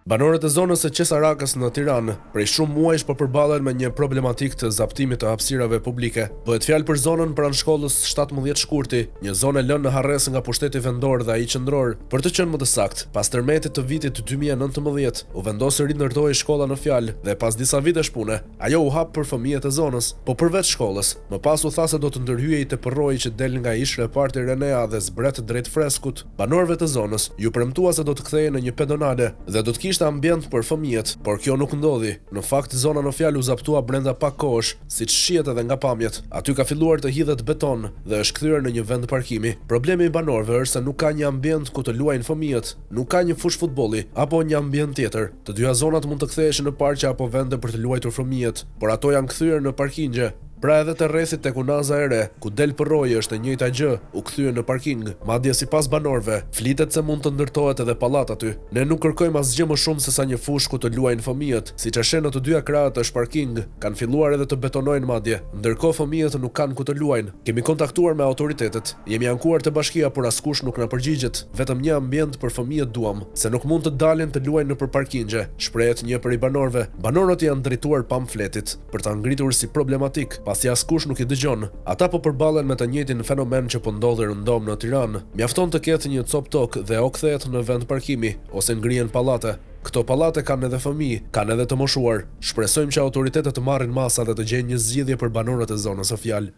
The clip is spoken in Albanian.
Banorët e zonës së Qesarakës në Tiranë prej shumë muajsh po përballen me një problematik të zaptimit të hapësirave publike. Bëhet fjalë për zonën pranë shkollës 17 Shkurti, një zonë e lënë në harres nga pushteti vendor dhe ai qendror. Për të qenë më të saktë, pas tërmetit të vitit 2019, u vendosë rindërtohej shkolla në fjalë dhe pas disa vitesh pune, ajo u hap për fëmijët e zonës. Po përveç shkollës, më pas u tha se do të ndërhyej te përroji që del nga ishre parti Renea dhe zbret drejt freskut. Banorëve të zonës ju premtua se do të kthehej në një pedonale dhe do të kishte ambient për fëmijët, por kjo nuk ndodhi. Në fakt, zona në fjalë u zaptua brenda pak kohësh, siç shihet edhe nga pamjet. Aty ka filluar të hidhet beton dhe është kthyer në një vend parkimi. Problemi i banorëve është se nuk ka një ambient ku të luajnë fëmijët, nuk ka një fush futbolli apo një ambient tjetër. Të dyja zonat mund të ktheheshin në parqe apo vende për të luajtur fëmijët, por ato janë kthyer në parkingje. Pra edhe të rrethit tek Unaza e Re, ku del përroji është e njëjta gjë, u kthye në parking. Madje sipas banorëve, flitet se mund të ndërtohet edhe pallat aty. Ne nuk kërkojmë asgjë më shumë se sa një fushë ku të luajnë fëmijët, siç është në të dyja krahët është parking. Kanë filluar edhe të betonojnë madje, ndërkohë fëmijët nuk kanë ku të luajnë. Kemi kontaktuar me autoritetet, jemi ankuar te bashkia, por askush nuk na përgjigjet. Vetëm një ambient për fëmijët duam, se nuk mund të dalin të luajnë nëpër parkingje, shprehet një prej banorëve. Banorët janë drejtuar pamfletit për ta ngritur si problematik, pasi askush nuk i dëgjon. Ata po përballen me të njëjtin fenomen që po ndodhi rëndom në Tiranë. Mjafton të ketë një cop tokë dhe o kthehet në vend parkimi ose ngrihen pallate. Këto pallate kanë edhe fëmijë, kanë edhe të moshuar. Shpresojmë që autoritetet të marrin masa dhe të gjejnë një zgjidhje për banorët e zonës së fjalë.